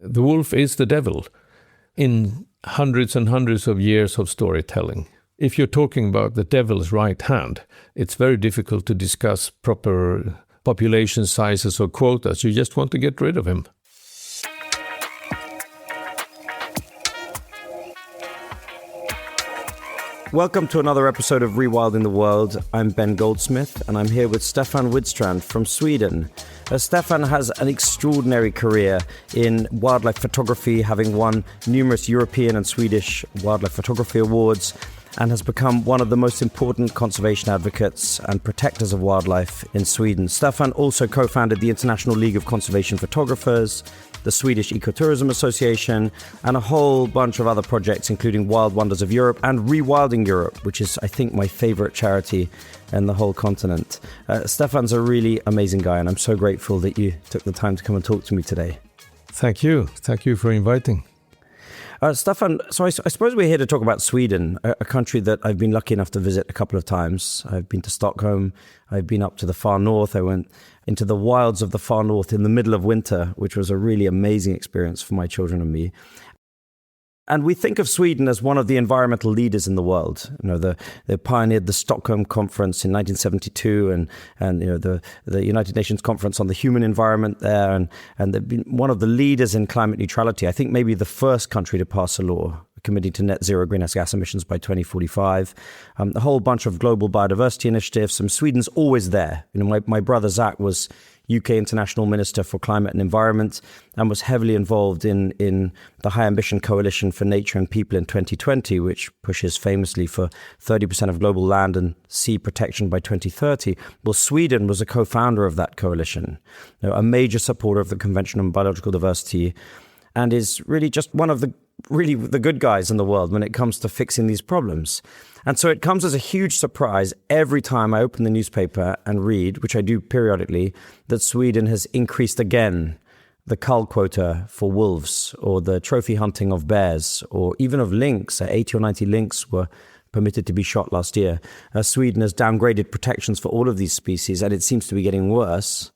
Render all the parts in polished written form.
The wolf is the devil in hundreds and hundreds of years of storytelling. If you're talking about the devil's right hand, it's very difficult to discuss proper population sizes or quotas. You just want to get rid of him. Welcome to another episode of Rewilding the World. I'm Ben Goldsmith, and I'm here with Staffan Widstrand from Sweden. Staffan has an extraordinary career in wildlife photography, having won numerous European and Swedish wildlife photography awards, and has become one of the most important conservation advocates and protectors of wildlife in Sweden. Staffan also co-founded the International League of Conservation Photographers, the Swedish Ecotourism Association, and a whole bunch of other projects, including Wild Wonders of Europe and Rewilding Europe, which is, I think, my favorite charity in the whole continent. Staffan's a really amazing guy, and I'm so grateful that you took the time to come and talk to me today. Thank you. Thank you for inviting. Staffan, so I suppose we're here to talk about Sweden, a country that I've been lucky enough to visit a couple of times. I've been to Stockholm, I've been up to the far north, I went into the wilds of the far north in the middle of winter, which was a really amazing experience for my children and me. And we think of Sweden as one of the environmental leaders in the world. You know, they pioneered the Stockholm Conference in 1972, and you know the United Nations Conference on the Human Environment there, and they've been one of the leaders in climate neutrality. I think maybe the first country to pass a law committing to net zero greenhouse gas emissions by 2045. A whole bunch of global biodiversity initiatives. Sweden's always there. You know, my brother Zach was UK International Minister for Climate and Environment and was heavily involved in the High Ambition Coalition for Nature and People in 2020, which pushes famously for 30% of global land and sea protection by 2030. Well, Sweden was a co-founder of that coalition, you know, a major supporter of the Convention on Biological Diversity, and is really just one of the good guys in the world when it comes to fixing these problems. And so it comes as a huge surprise every time I open the newspaper and read, which I do periodically, that Sweden has increased again the cull quota for wolves, or the trophy hunting of bears, or even of lynx. 80 or 90 lynx were permitted to be shot last year. Sweden has downgraded protections for all of these species, and it seems to be getting worse.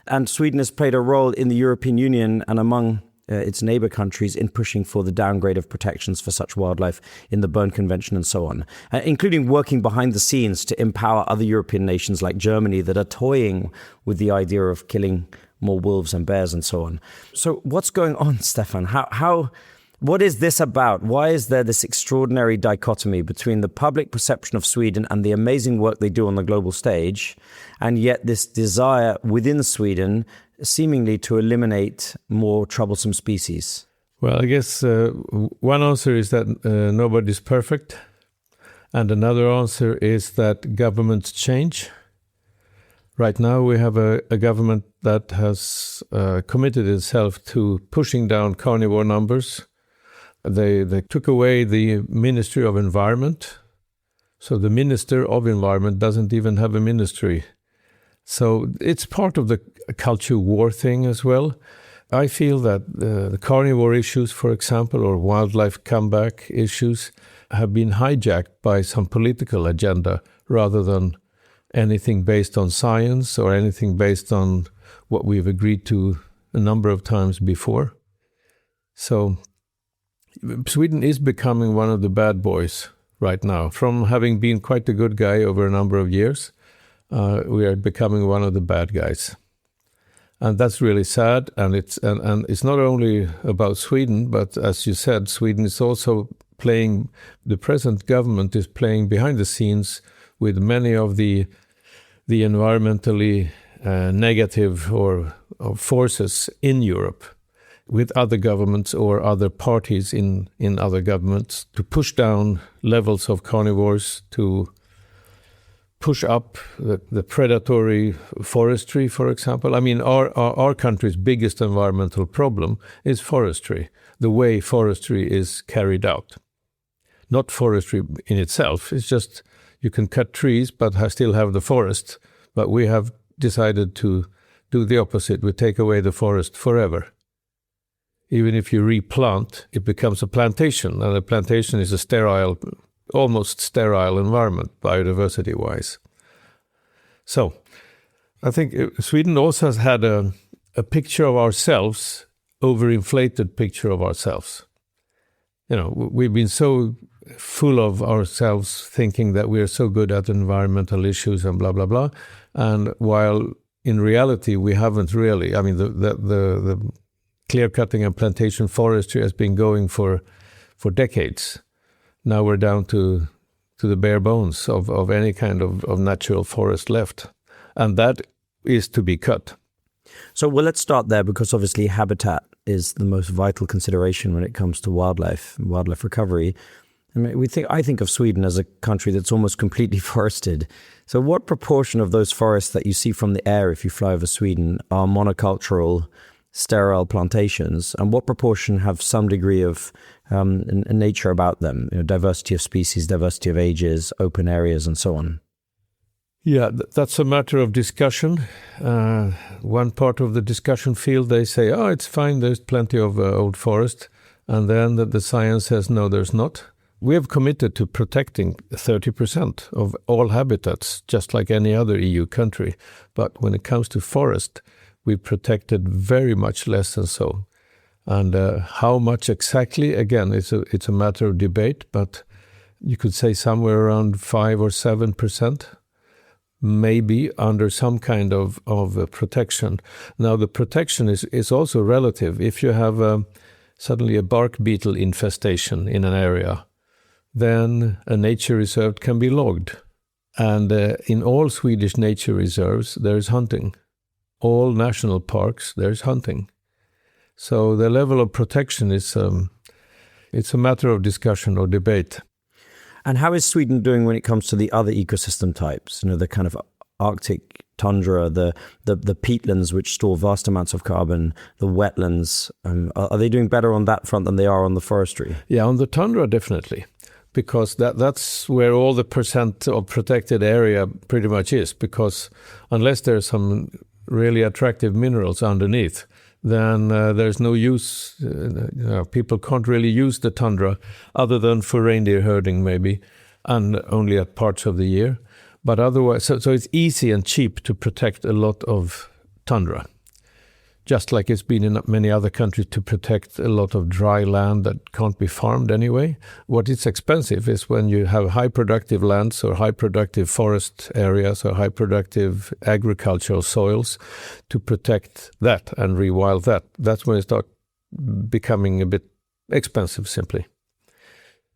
And Sweden has played a role in the European Union and among its neighbor countries in pushing for the downgrade of protections for such wildlife in the Berne Convention and so on, including working behind the scenes to empower other European nations like Germany that are toying with the idea of killing more wolves and bears and so on. So what's going on, Staffan? What is this about? Why is there this extraordinary dichotomy between the public perception of Sweden and the amazing work they do on the global stage, and yet this desire within Sweden seemingly to eliminate more troublesome species? Well, I guess one answer is that nobody's perfect. And another answer is that governments change. Right now we have a government that has committed itself to pushing down carnivore numbers. They took away the Ministry of Environment. So the Minister of Environment doesn't even have a ministry. So it's part of the culture war thing as well. I feel that the carnivore issues, for example, or wildlife comeback issues have been hijacked by some political agenda rather than anything based on science or anything based on what we've agreed to a number of times before. So Sweden is becoming one of the bad boys right now. From having been quite a good guy over a number of years, we are becoming one of the bad guys. And that's really sad. And it's not only about Sweden, but as you said, Sweden is also the present government is playing behind the scenes with many of the environmentally negative or forces in Europe, with other governments or other parties in other governments, to push down levels of carnivores, to push up the predatory forestry, for example. I mean, our country's biggest environmental problem is forestry, the way forestry is carried out. Not forestry in itself, it's just you can cut trees but still have the forest. But we have decided to do the opposite. We take away the forest forever. Even if you replant, it becomes a plantation, and a plantation is a almost sterile environment, biodiversity-wise. So, I think Sweden also has had a picture of ourselves overinflated picture of ourselves. We've been so full of ourselves thinking that we are so good at environmental issues and blah, blah, blah. And while in reality, we haven't really. I mean, the clear-cutting and plantation forestry has been going for decades. Now we're down to the bare bones of any kind of natural forest left. And that is to be cut. So, let's start there, because obviously habitat is the most vital consideration when it comes to wildlife recovery. I think of Sweden as a country that's almost completely forested. So what proportion of those forests that you see from the air if you fly over Sweden are monocultural, sterile plantations, and what proportion have some degree of nature about them, diversity of species, diversity of ages, open areas, and so on? Yeah, that's a matter of discussion. One part of the discussion field, they say, oh, it's fine, there's plenty of old forest. And then the science says, no, there's not. We have committed to protecting 30% of all habitats, just like any other EU country. But when it comes to forest, we've protected very much less than so. And how much exactly, again, it's a matter of debate, but you could say somewhere around 5 or 7%, maybe under some kind of protection. Now, the protection is also relative. If you have suddenly a bark beetle infestation in an area, then a nature reserve can be logged. And in all Swedish nature reserves, there is hunting. All national parks, there is hunting. So the level of protection is it's a matter of discussion or debate. And how is Sweden doing when it comes to the other ecosystem types? The kind of Arctic tundra, the peatlands, which store vast amounts of carbon, the wetlands. Are they doing better on that front than they are on the forestry? Yeah, on the tundra, definitely. Because that's where all the percent of protected area pretty much is. Because unless there's some really attractive minerals underneath, then there's no use. People can't really use the tundra other than for reindeer herding maybe, and only at parts of the year. But otherwise, so it's easy and cheap to protect a lot of tundra. Just like it's been in many other countries to protect a lot of dry land that can't be farmed anyway. What is expensive is when you have high productive lands or high productive forest areas or high productive agricultural soils to protect that and rewild that. That's when it starts becoming a bit expensive simply.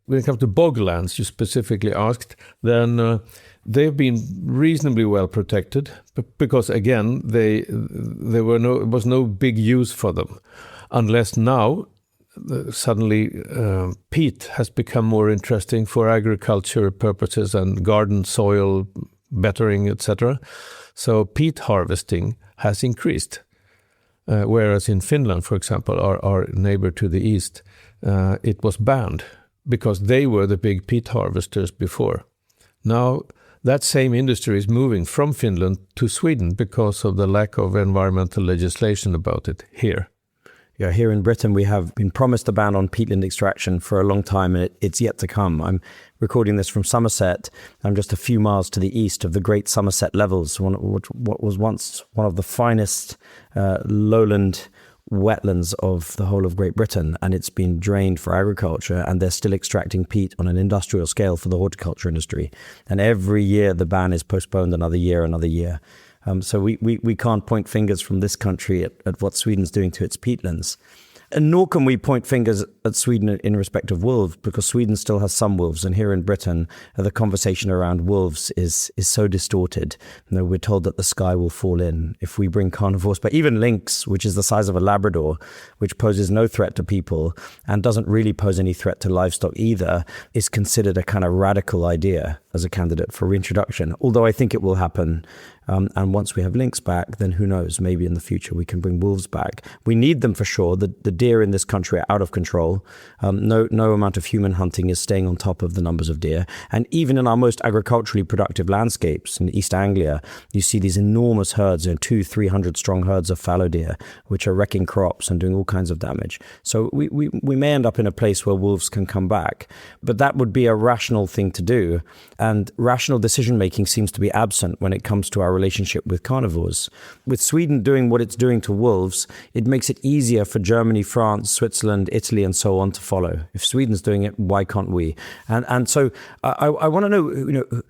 When it comes to boglands, you specifically asked, then they've been reasonably well protected because, again, there was no big use for them, unless now suddenly peat has become more interesting for agriculture purposes and garden soil bettering, etc. So peat harvesting has increased, whereas in Finland, for example, our neighbor to the east, it was banned because they were the big peat harvesters before. Now, that same industry is moving from Finland to Sweden because of the lack of environmental legislation about it here. Yeah, here in Britain, we have been promised a ban on peatland extraction for a long time, and it's yet to come. I'm recording this from Somerset. I'm just a few miles to the east of the Great Somerset Levels, what was once one of the finest lowland wetlands of the whole of Great Britain, and it's been drained for agriculture, and they're still extracting peat on an industrial scale for the horticulture industry. And every year the ban is postponed another year. So we can't point fingers from this country at what Sweden's doing to its peatlands. And nor can we point fingers at Sweden in respect of wolves, because Sweden still has some wolves. And here in Britain, the conversation around wolves is so distorted. We're told that the sky will fall in if we bring carnivores. But even lynx, which is the size of a Labrador, which poses no threat to people and doesn't really pose any threat to livestock either, is considered a kind of radical idea as a candidate for reintroduction. Although I think it will happen. And once we have lynx back, then who knows, maybe in the future we can bring wolves back. We need them for sure. The deer in this country are out of control. No amount of human hunting is staying on top of the numbers of deer. And even in our most agriculturally productive landscapes in East Anglia, you see these enormous herds, 200-300 strong herds of fallow deer, which are wrecking crops and doing all kinds of damage. So we may end up in a place where wolves can come back. But that would be a rational thing to do. And rational decision-making seems to be absent when it comes to our relationship with carnivores. With Sweden doing what it's doing to wolves, it makes it easier for Germany, France, Switzerland, Italy, and so on to follow. If Sweden's doing it, why can't we? And so I want to know,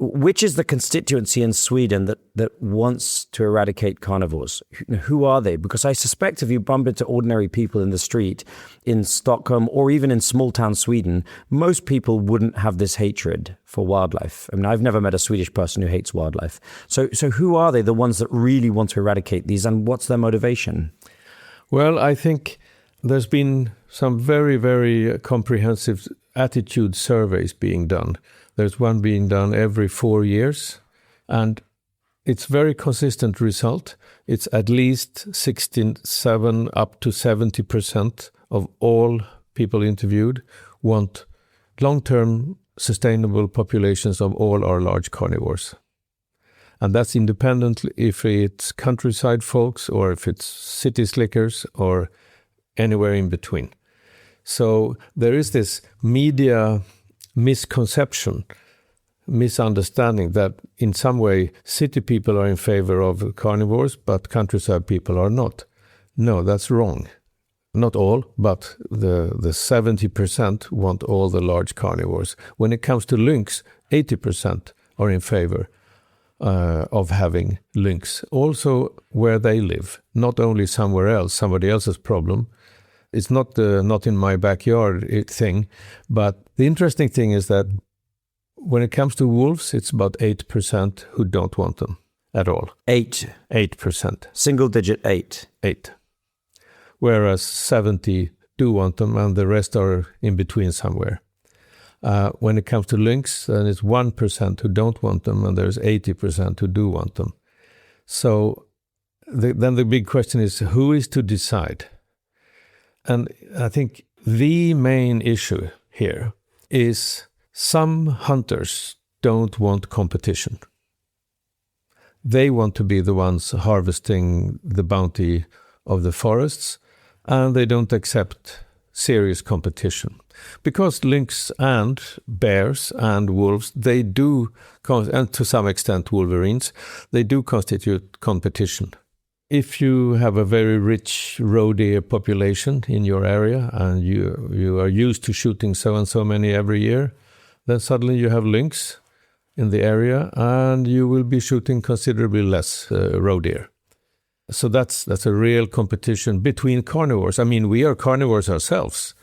which is the constituency in Sweden that wants to eradicate carnivores? Who are they? Because I suspect if you bump into ordinary people in the street in Stockholm or even in small town Sweden, most people wouldn't have this hatred for wildlife. I mean, I've never met a Swedish person who hates wildlife. So who are they, the ones that really want to eradicate these, and what's their motivation? Well, I think there's been some very, very comprehensive attitude surveys being done. There's one being done every 4 years, and it's very consistent result. It's at least 67 up to 70% of all people interviewed want long-term sustainable populations of all our large carnivores. And that's independent if it's countryside folks or if it's city slickers or anywhere in between. So there is this media misconception, misunderstanding that in some way city people are in favor of carnivores, but countryside people are not. No, that's wrong. Not all, but the 70% want all the large carnivores. When it comes to lynx, 80% are in favor of having lynx, also where they live, not only somewhere else, somebody else's problem. It's not the not in my backyard thing, but the interesting thing is that when it comes to wolves, it's about 8% who don't want them at all. 8%. Single digit 8. 8. Whereas 70 do want them and the rest are in between somewhere. When it comes to lynx, then it's 1% who don't want them and there's 80% who do want them. So then the big question is, who is to decide? And I think the main issue here is some hunters don't want competition. They want to be the ones harvesting the bounty of the forests, and they don't accept serious competition. Because lynx and bears and wolves, they do, and to some extent wolverines, they do constitute competition. If you have a very rich roe deer population in your area and you are used to shooting so and so many every year, then suddenly you have lynx in the area and you will be shooting considerably less roe deer. So that's a real competition between carnivores. I mean, we are carnivores ourselves,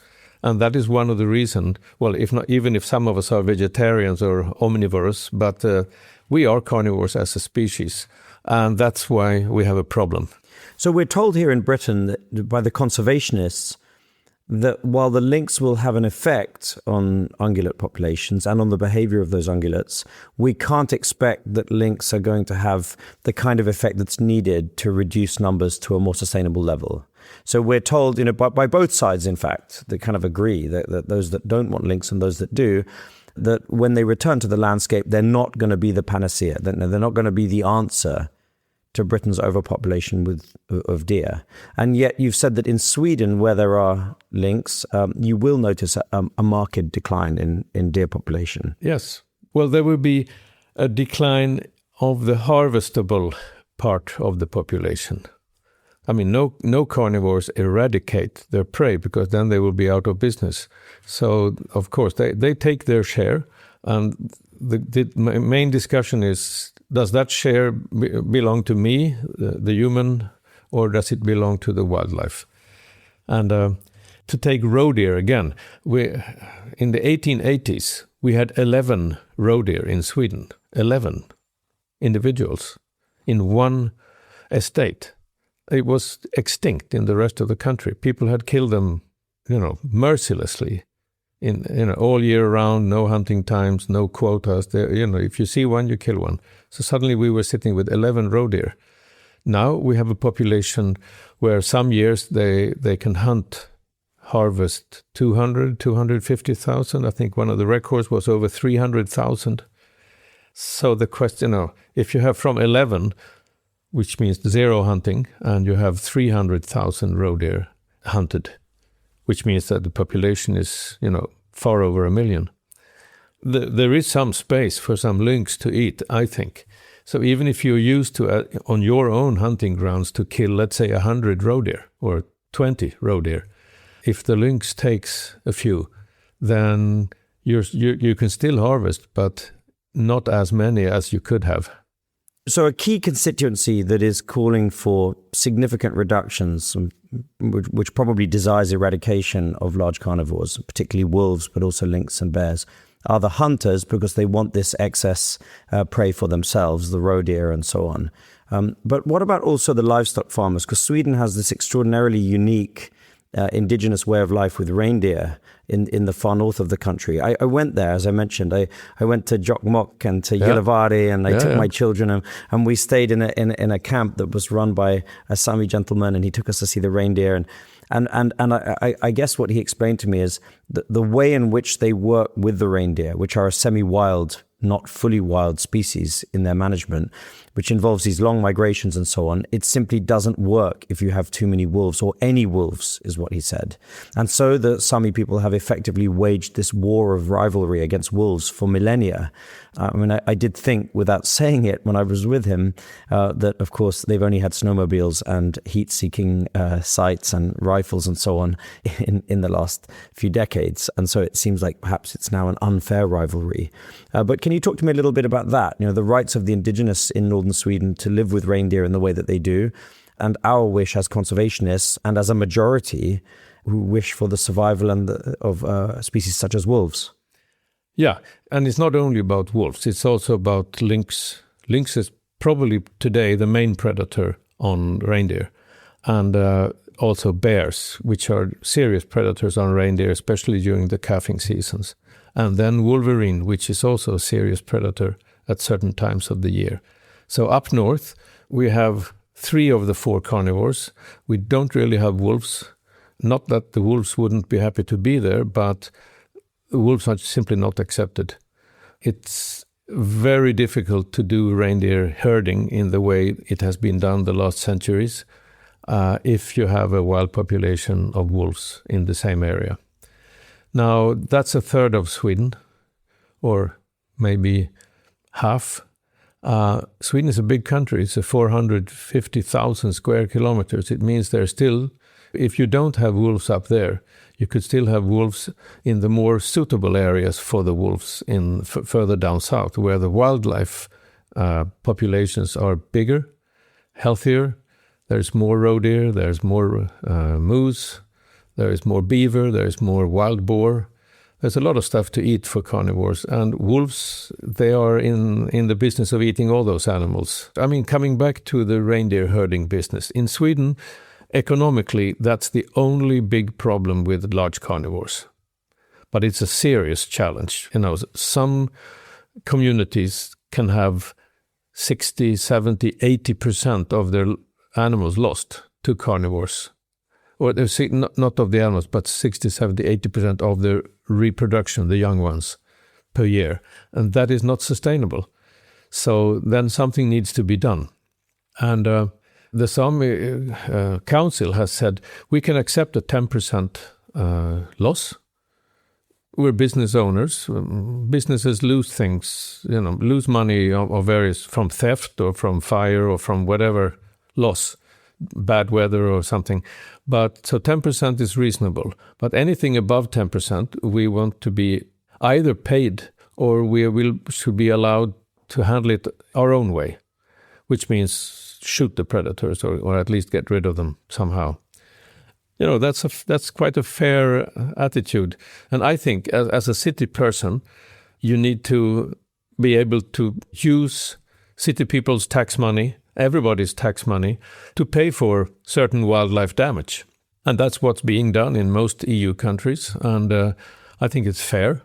and that is one of the reasons. Well, if not, even if some of us are vegetarians or omnivorous, but we are carnivores as a species. And that's why we have a problem. So we're told here in Britain that by the conservationists that while the lynx will have an effect on ungulate populations and on the behavior of those ungulates, we can't expect that lynx are going to have the kind of effect that's needed to reduce numbers to a more sustainable level. So we're told, by both sides, in fact, they kind of agree that those that don't want lynx and those that do, that when they return to the landscape, they're not going to be the panacea. They're not going to be the answer to Britain's overpopulation of deer. And yet you've said that in Sweden, where there are lynx, you will notice a marked decline in deer population. Yes. Well, there will be a decline of the harvestable part of the population. I mean, no carnivores eradicate their prey because then they will be out of business. So, of course, they take their share. And the main discussion is, does that share belong to me, the human, or does it belong to the wildlife? And to take roe deer again, in the 1880s, we had 11 roe deer in Sweden, 11 individuals in one estate. It was extinct in the rest of the country. People had killed them, mercilessly. All year round, no hunting times, no quotas. If you see one, you kill one. So suddenly we were sitting with 11 roe deer. Now we have a population where some years they can harvest 250,000. I think one of the records was over 300,000. So the question, if you have from 11, which means zero hunting, and you have 300,000 roe deer hunted, which means that the population is, far over 1 million. There is some space for some lynx to eat, I think. So even if you're used to, on your own hunting grounds, to kill, let's say, 100 roe deer or 20 roe deer, if the lynx takes a few, then you can still harvest, but not as many as you could have. So a key constituency that is calling for significant reductions, which probably desires eradication of large carnivores, particularly wolves, but also lynx and bears, are the hunters, because they want this excess prey for themselves, the roe deer and so on. But what about also the livestock farmers? Because Sweden has this extraordinarily unique indigenous way of life with reindeer in the far north of the country. I went there, as I mentioned. I went to Jokkmokk and to Gällivare, and I took my children, and we stayed in a camp that was run by a Sami gentleman, and he took us to see the reindeer. And I guess what he explained to me is the way in which they work with the reindeer, which are a semi-wild, not fully wild species in their management, which involves these long migrations and so on. It simply doesn't work if you have too many wolves, or any wolves, is what he said. And so the Sami people have effectively waged this war of rivalry against wolves for millennia. I mean, I did think, without saying it when I was with him, that of course they've only had snowmobiles and heat-seeking sights and rifles and so on in the last few decades. And so it seems like perhaps it's now an unfair rivalry. But can you talk to me a little bit about that? You know, the rights of the indigenous in northern Sweden to live with reindeer in the way that they do, and our wish as conservationists and as a majority who wish for the survival of species such as wolves. Yeah, and it's not only about wolves, it's also about lynx. Lynx is probably today the main predator on reindeer, and also bears, which are serious predators on reindeer, especially during the calving seasons. And then wolverine, which is also a serious predator at certain times of the year. So up north, we have 3 of the 4 carnivores. We don't really have wolves. Not that the wolves wouldn't be happy to be there, but the wolves are simply not accepted. It's very difficult to do reindeer herding in the way it has been done the last centuries if you have a wild population of wolves in the same area. Now, that's a third of Sweden, or maybe half. Sweden is a big country. It's 450,000 square kilometers. It means there's still, if you don't have wolves up there, you could still have wolves in the more suitable areas for the wolves in further down south, where the wildlife populations are bigger, healthier. There's more roe deer, there's more moose, there is more beaver, there is more wild boar. There's a lot of stuff to eat for carnivores, and wolves, they are in the business of eating all those animals. I mean, coming back to the reindeer herding business, in Sweden, economically, that's the only big problem with large carnivores. But it's a serious challenge. You know, some communities can have 60, 70, 80% of their animals lost to carnivores. Or not of the animals, but 60, 70, 80% of their reproduction, the young ones, per year. And that is not sustainable. So then something needs to be done. And the Sami Council has said, we can accept a 10% loss. We're business owners. Businesses lose things, lose money of various, from theft or from fire or from whatever loss, bad weather or something. But so 10% is reasonable. But anything above 10%, we want to be either paid or should be allowed to handle it our own way, which means shoot the predators or at least get rid of them somehow. That's quite a fair attitude. And I think as a city person, you need to be able to use city people's tax money, everybody's tax money, to pay for certain wildlife damage. And that's what's being done in most EU countries. And I think it's fair.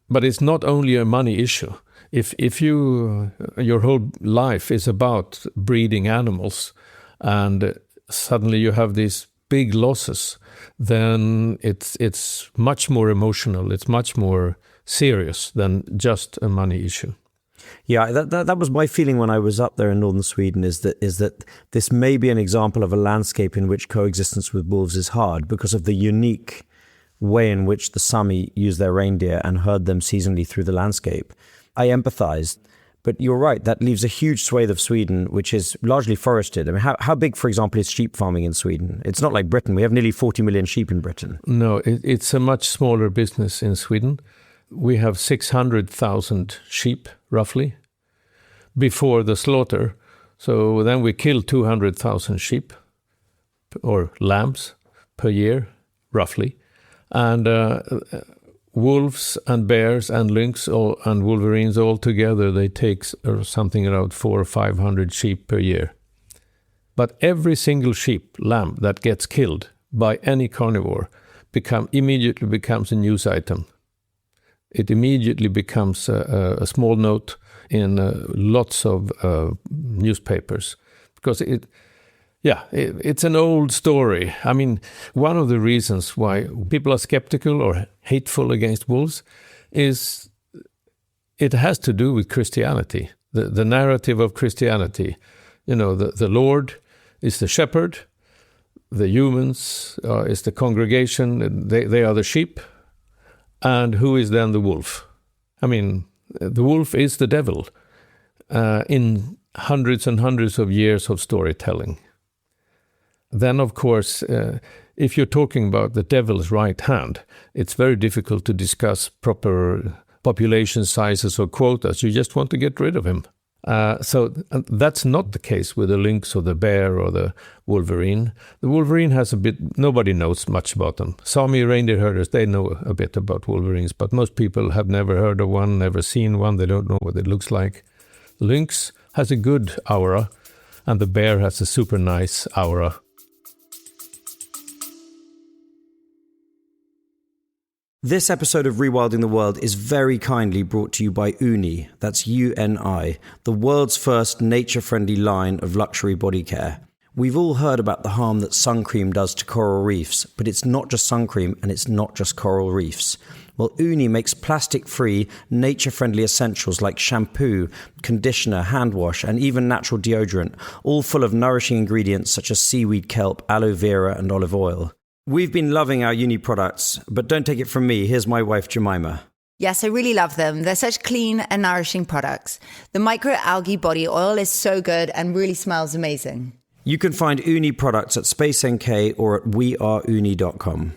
But it's not only a money issue. If your whole life is about breeding animals and suddenly you have these big losses, then it's much more emotional. It's much more serious than just a money issue. Yeah, that was my feeling when I was up there in northern Sweden, is that this may be an example of a landscape in which coexistence with wolves is hard because of the unique way in which the Sami use their reindeer and herd them seasonally through the landscape. I empathized, But you're right, that leaves a huge swathe of Sweden, which is largely forested. I mean, how big, for example, is sheep farming in Sweden? It's not like Britain. We have nearly 40 million sheep in Britain. No, it's a much smaller business in Sweden. We have 600,000 sheep, roughly, before the slaughter. So then we kill 200,000 sheep or lambs per year, roughly. And wolves and bears and lynx and wolverines all together, they take something around 400 or 500 sheep per year. But every single sheep, lamb that gets killed by any carnivore immediately becomes a news item. It immediately becomes a small note in lots of newspapers because it's an old story. I mean, one of the reasons why people are skeptical or hateful against wolves is it has to do with Christianity, the narrative of Christianity. You know, the Lord is the shepherd, the humans is the congregation, they are the sheep, and who is then the wolf? I mean, the wolf is the devil in hundreds and hundreds of years of storytelling. Then, of course, if you're talking about the devil's right hand, it's very difficult to discuss proper population sizes or quotas. You just want to get rid of him. So that's not the case with the lynx or the bear or the wolverine. The wolverine has nobody knows much about them. Sami reindeer herders, they know a bit about wolverines, but most people have never heard of one, never seen one. They don't know what it looks like. Lynx has a good aura, and the bear has a super nice aura. This episode of Rewilding the World is very kindly brought to you by Uni, that's UNI, the world's first nature-friendly line of luxury body care. We've all heard about the harm that sun cream does to coral reefs, but it's not just sun cream and it's not just coral reefs. Well, Uni makes plastic-free, nature-friendly essentials like shampoo, conditioner, hand wash, and even natural deodorant, all full of nourishing ingredients such as seaweed kelp, aloe vera, and olive oil. We've been loving our Uni products, but don't take it from me. Here's my wife, Jemima. Yes, I really love them. They're such clean and nourishing products. The microalgae body oil is so good and really smells amazing. You can find Uni products at Space NK or at weareuni.com.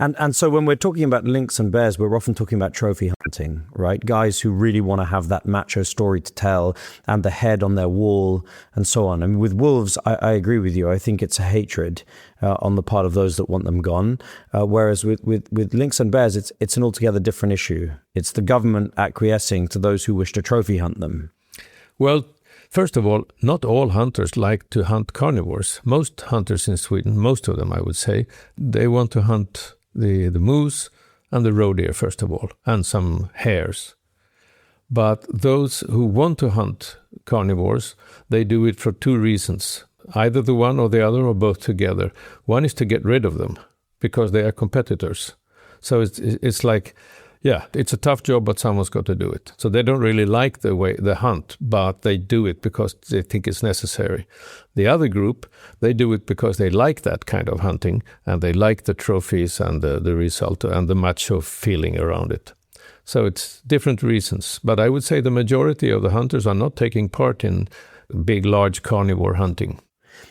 And so when we're talking about lynx and bears, we're often talking about trophy hunting, right? Guys who really want to have that macho story to tell and the head on their wall and so on. I mean, with wolves, I agree with you. I think it's a hatred on the part of those that want them gone. Whereas with lynx and bears, it's an altogether different issue. It's the government acquiescing to those who wish to trophy hunt them. Well, first of all, not all hunters like to hunt carnivores. Most hunters in Sweden, most of them I would say, they want to hunt the moose and the roe deer, first of all, and some hares. But those who want to hunt carnivores, they do it for two reasons. Either the one or the other or both together. One is to get rid of them because they are competitors. So it's like, yeah, it's a tough job, but someone's got to do it. So they don't really like the hunt, but they do it because they think it's necessary. The other group, they do it because they like that kind of hunting and they like the trophies and the result and the macho feeling around it. So it's different reasons. But I would say the majority of the hunters are not taking part in big, large carnivore hunting.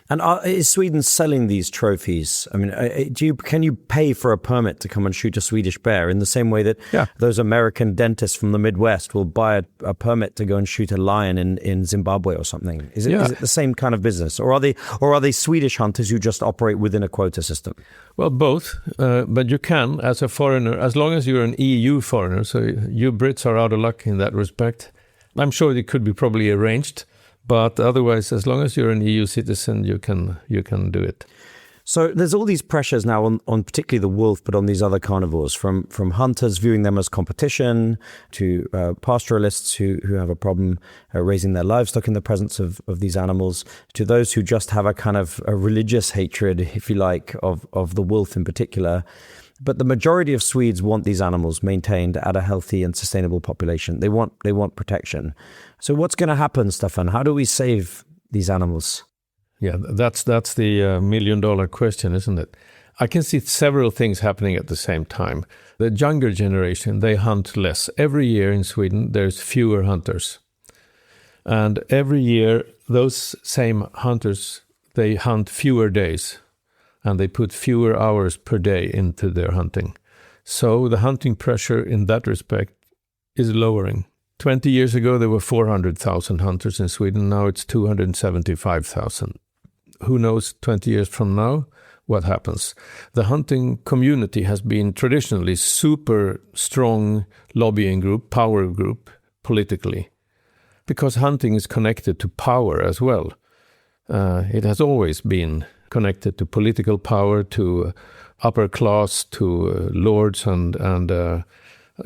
And is Sweden selling these trophies? I mean, can you pay for a permit to come and shoot a Swedish bear in the same way that those American dentists from the Midwest will buy a permit to go and shoot a lion in Zimbabwe or something? Is it the same kind of business, or are they Swedish hunters who just operate within a quota system? Well, both. But you can, as a foreigner, as long as you're an EU foreigner. So you Brits are out of luck in that respect. I'm sure it could be probably arranged. But otherwise, as long as you're an EU citizen, you can do it. So there's all these pressures now on particularly the wolf, but on these other carnivores, from hunters viewing them as competition to pastoralists who have a problem raising their livestock in the presence of these animals, to those who just have a kind of a religious hatred, if you like, of the wolf in particular. But the majority of Swedes want these animals maintained at a healthy and sustainable population. They want protection. So what's going to happen, Staffan? How do we save these animals? Yeah, that's the $1 million question, isn't it? I can see several things happening at the same time. The younger generation, they hunt less. Every year in Sweden, there's fewer hunters. And every year, those same hunters, they hunt fewer days. And they put fewer hours per day into their hunting. So the hunting pressure in that respect is lowering. 20 years ago, there were 400,000 hunters in Sweden. Now it's 275,000. Who knows 20 years from now what happens? The hunting community has been traditionally super strong lobbying group, power group, politically, because hunting is connected to power as well. It has always been connected to political power, to upper class, to lords and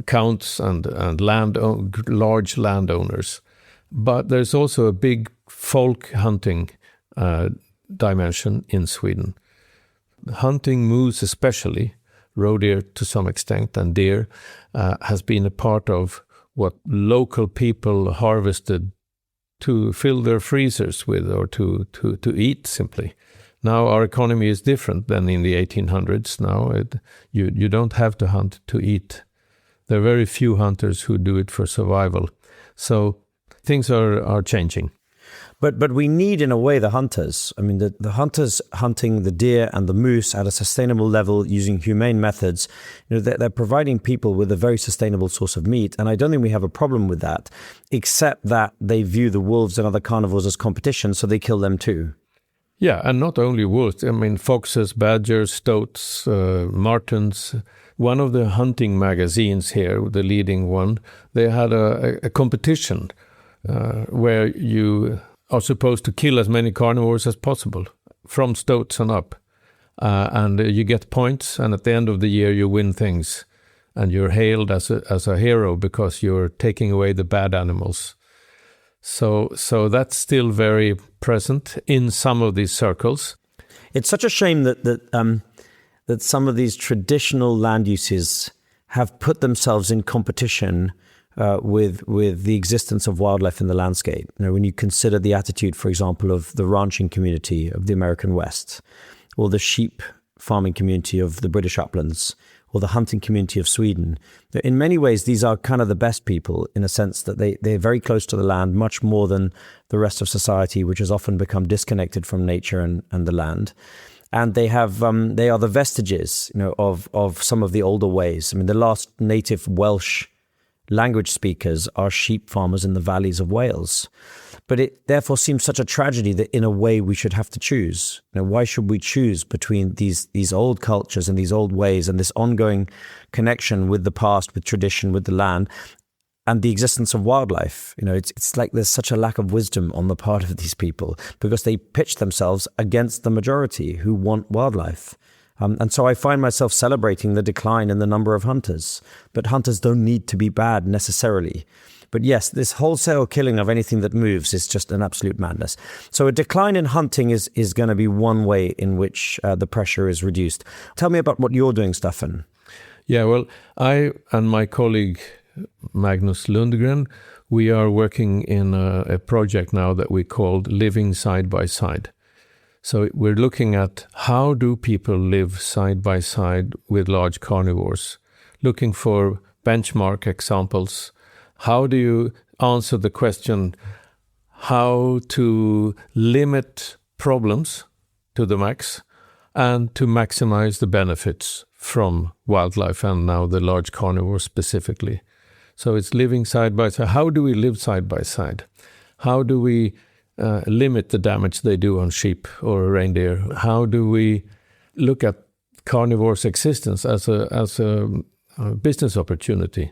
counts and large landowners. But there's also a big folk hunting dimension in Sweden. Hunting moose especially, roe deer to some extent, and deer has been a part of what local people harvested to fill their freezers with, or to eat simply. Now our economy is different than in the 1800s. Now you don't have to hunt to eat. There are very few hunters who do it for survival. So things are changing. But we need, in a way, the hunters. I mean, the hunters hunting the deer and the moose at a sustainable level using humane methods, they're providing people with a very sustainable source of meat. And I don't think we have a problem with that, except that they view the wolves and other carnivores as competition, so they kill them too. Yeah, and not only wolves. I mean, foxes, badgers, stoats, martens. One of the hunting magazines here, the leading one, they had a competition where you are supposed to kill as many carnivores as possible, from stoats and up. And you get points, and at the end of the year you win things. And you're hailed as a hero because you're taking away the bad animals. So that's still very present in some of these circles. It's such a shame that some of these traditional land uses have put themselves in competition with the existence of wildlife in the landscape. When you consider the attitude, for example, of the ranching community of the American West, or the sheep farming community of the British uplands, or the hunting community of Sweden. In many ways, these are kind of the best people, in a sense that they're very close to the land, much more than the rest of society, which has often become disconnected from nature and the land. And they are the vestiges, of some of the older ways. I mean, the last native Welsh language speakers are sheep farmers in the valleys of Wales. But it therefore seems such a tragedy that in a way we should have to choose. Why should we choose between these old cultures and these old ways and this ongoing connection with the past, with tradition, with the land, and the existence of wildlife? It's like there's such a lack of wisdom on the part of these people because they pitch themselves against the majority who want wildlife. And so I find myself celebrating the decline in the number of hunters. But hunters don't need to be bad necessarily. But yes, this wholesale killing of anything that moves is just an absolute madness. So a decline in hunting is going to be one way in which the pressure is reduced. Tell me about what you're doing, Staffan. Yeah, well, I and my colleague Magnus Lundgren, we are working in a project now that we called Living Side by Side. So we're looking at how do people live side by side with large carnivores, looking for benchmark examples. How do you answer the question how to limit problems to the max and to maximize the benefits from wildlife and now the large carnivores specifically? So it's living side by side. How do we live side by side? How do we limit the damage they do on sheep or reindeer? How do we look at carnivores' existence as a business opportunity?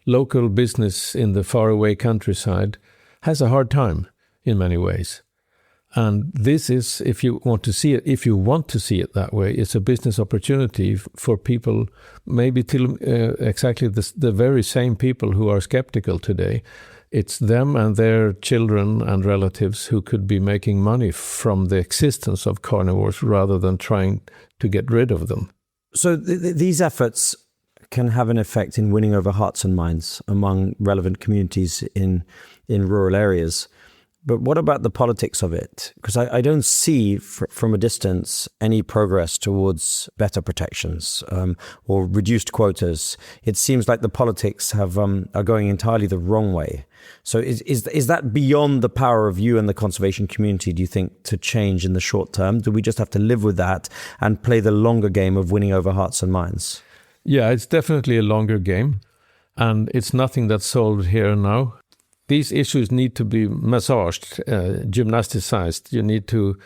Local business in the faraway countryside has a hard time in many ways. And this is, if you want to see it that way, it's a business opportunity for people, maybe till exactly the very same people who are skeptical today. It's them and their children and relatives who could be making money from the existence of carnivores rather than trying to get rid of them. So these efforts can have an effect in winning over hearts and minds among relevant communities in rural areas. But what about the politics of it? Because I don't see from a distance any progress towards better protections or reduced quotas. It seems like the politics are going entirely the wrong way. So is that beyond the power of you and the conservation community, do you think, to change in the short term? Do we just have to live with that and play the longer game of winning over hearts and minds? Yeah, it's definitely a longer game, and it's nothing that's solved here and now. These issues need to be massaged, gymnasticized. You need to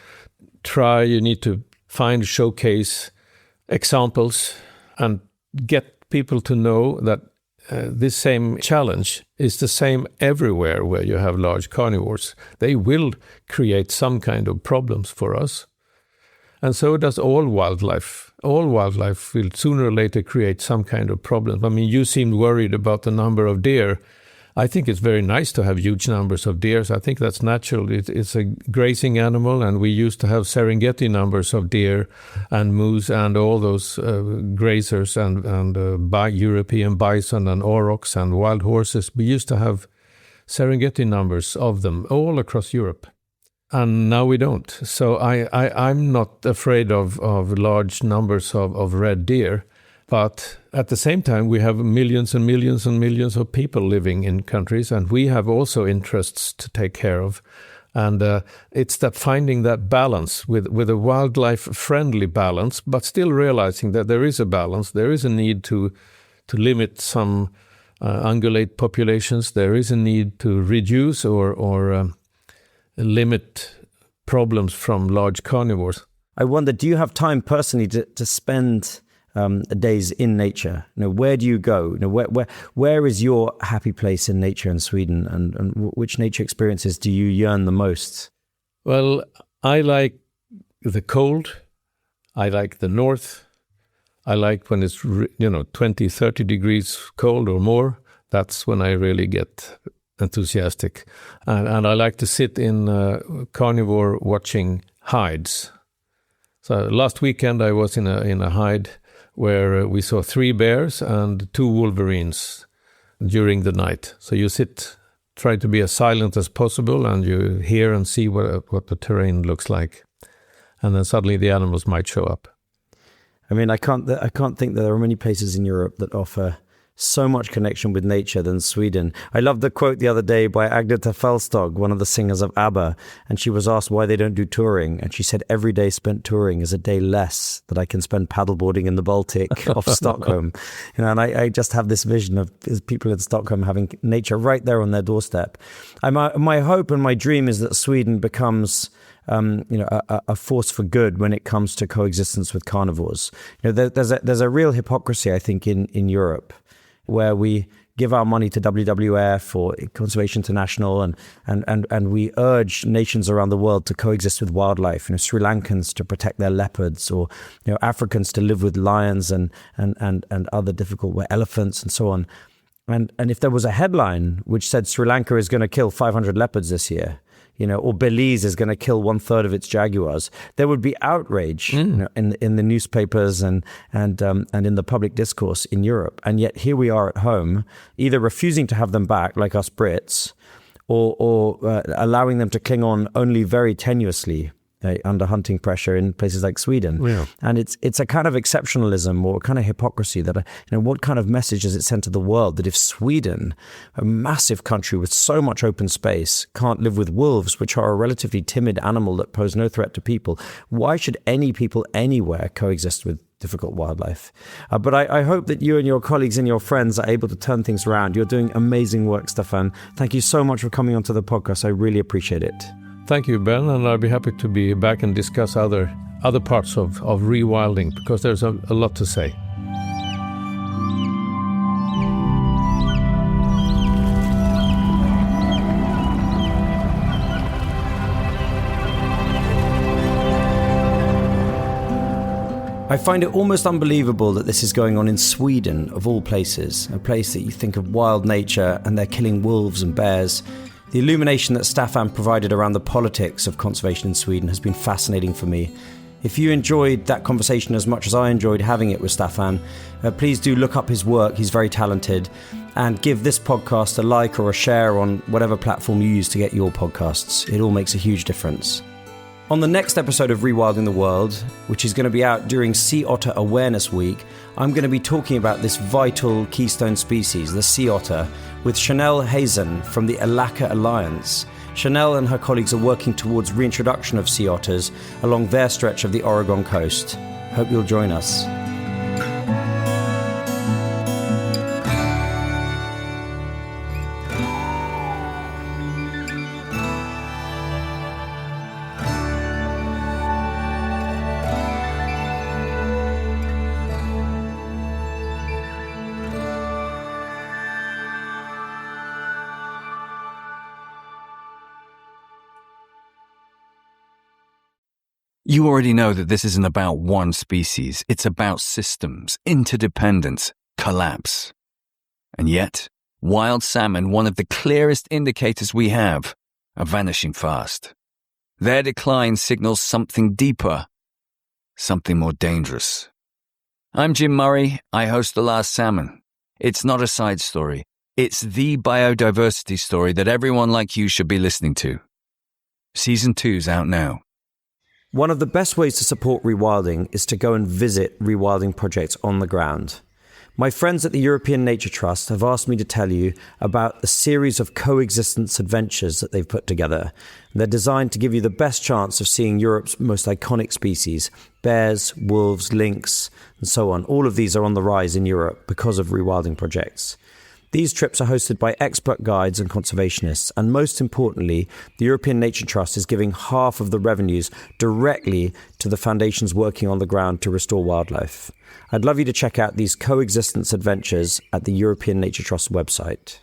find, showcase examples and get people to know that this same challenge is the same everywhere where you have large carnivores. They will create some kind of problems for us. And so does all wildlife. All wildlife will sooner or later create some kind of problem. I mean, you seemed worried about the number of deer. I think it's very nice to have huge numbers of deer. I think that's natural. It's a grazing animal, and we used to have Serengeti numbers of deer and moose and all those grazers and European bison and aurochs and wild horses. We used to have Serengeti numbers of them all across Europe. And now we don't. So I'm not afraid of large numbers of red deer. But at the same time, we have millions and millions and millions of people living in countries, and we have also interests to take care of. And it's that finding that balance with a wildlife-friendly balance, but still realizing that there is a balance. There is a need to limit some ungulate populations. There is a need to reduce or limit problems from large carnivores. I wonder, do you have time personally to spend days in nature? Where do you go? Where is your happy place in nature in Sweden, and which nature experiences do you yearn the most? Well, I like the cold. I like the north. I like when it's 20, 30 degrees cold or more. That's when I really get enthusiastic. And I like to sit in carnivore watching hides. So last weekend I was in a hide where we saw 3 bears and 2 wolverines during the night. So you sit, try to be as silent as possible, and you hear and see what the terrain looks like. And then suddenly the animals might show up. I mean, I can't think that there are many places in Europe that offer so much connection with nature than Sweden. I loved the quote the other day by Agneta Fältskog, one of the singers of ABBA, and she was asked why they don't do touring, and she said, every day spent touring is a day less that I can spend paddleboarding in the Baltic off Stockholm. And I just have this vision of people in Stockholm having nature right there on their doorstep. My hope and my dream is that Sweden becomes a force for good when it comes to coexistence with carnivores. There's a real hypocrisy, I think, in Europe, where we give our money to WWF or Conservation International, and we urge nations around the world to coexist with wildlife. Sri Lankans to protect their leopards, or Africans to live with lions and other difficult elephants and so on. And if there was a headline which said Sri Lanka is going to kill 500 leopards this year, or Belize is going to kill 1/3 of its jaguars, there would be outrage in the newspapers and in the public discourse in Europe. And yet here we are at home, either refusing to have them back, like us Brits, or allowing them to cling on only very tenuously under hunting pressure in places like Sweden. Yeah. And it's a kind of exceptionalism or a kind of hypocrisy that, what kind of message does it send to the world that if Sweden, a massive country with so much open space, can't live with wolves, which are a relatively timid animal that pose no threat to people, why should any people anywhere coexist with difficult wildlife? But I hope that you and your colleagues and your friends are able to turn things around. You're doing amazing work, Staffan. Thank you so much for coming onto the podcast. I really appreciate it. Thank you, Ben, and I'll be happy to be back and discuss other parts of rewilding, because there's a lot to say. I find it almost unbelievable that this is going on in Sweden, of all places, a place that you think of wild nature, and they're killing wolves and bears. The illumination that Staffan provided around the politics of conservation in Sweden has been fascinating for me. If you enjoyed that conversation as much as I enjoyed having it with Staffan, please do look up his work. He's very talented. And give this podcast a like or a share on whatever platform you use to get your podcasts. It all makes a huge difference. On the next episode of Rewilding the World, which is going to be out during Sea Otter Awareness Week, I'm going to be talking about this vital keystone species, the sea otter, with Chanel Hazen from the Alaka Alliance. Chanel and her colleagues are working towards reintroduction of sea otters along their stretch of the Oregon coast. Hope you'll join us. You already know that this isn't about one species. It's about systems, interdependence, collapse. And yet, wild salmon, one of the clearest indicators we have, are vanishing fast. Their decline signals something deeper, something more dangerous. I'm Jim Murray. I host The Last Salmon. It's not a side story. It's the biodiversity story that everyone like you should be listening to. Season 2's out now. One of the best ways to support rewilding is to go and visit rewilding projects on the ground. My friends at the European Nature Trust have asked me to tell you about the series of coexistence adventures that they've put together. They're designed to give you the best chance of seeing Europe's most iconic species, bears, wolves, lynx, and so on. All of these are on the rise in Europe because of rewilding projects. These trips are hosted by expert guides and conservationists, and most importantly, the European Nature Trust is giving half of the revenues directly to the foundations working on the ground to restore wildlife. I'd love you to check out these coexistence adventures at the European Nature Trust website.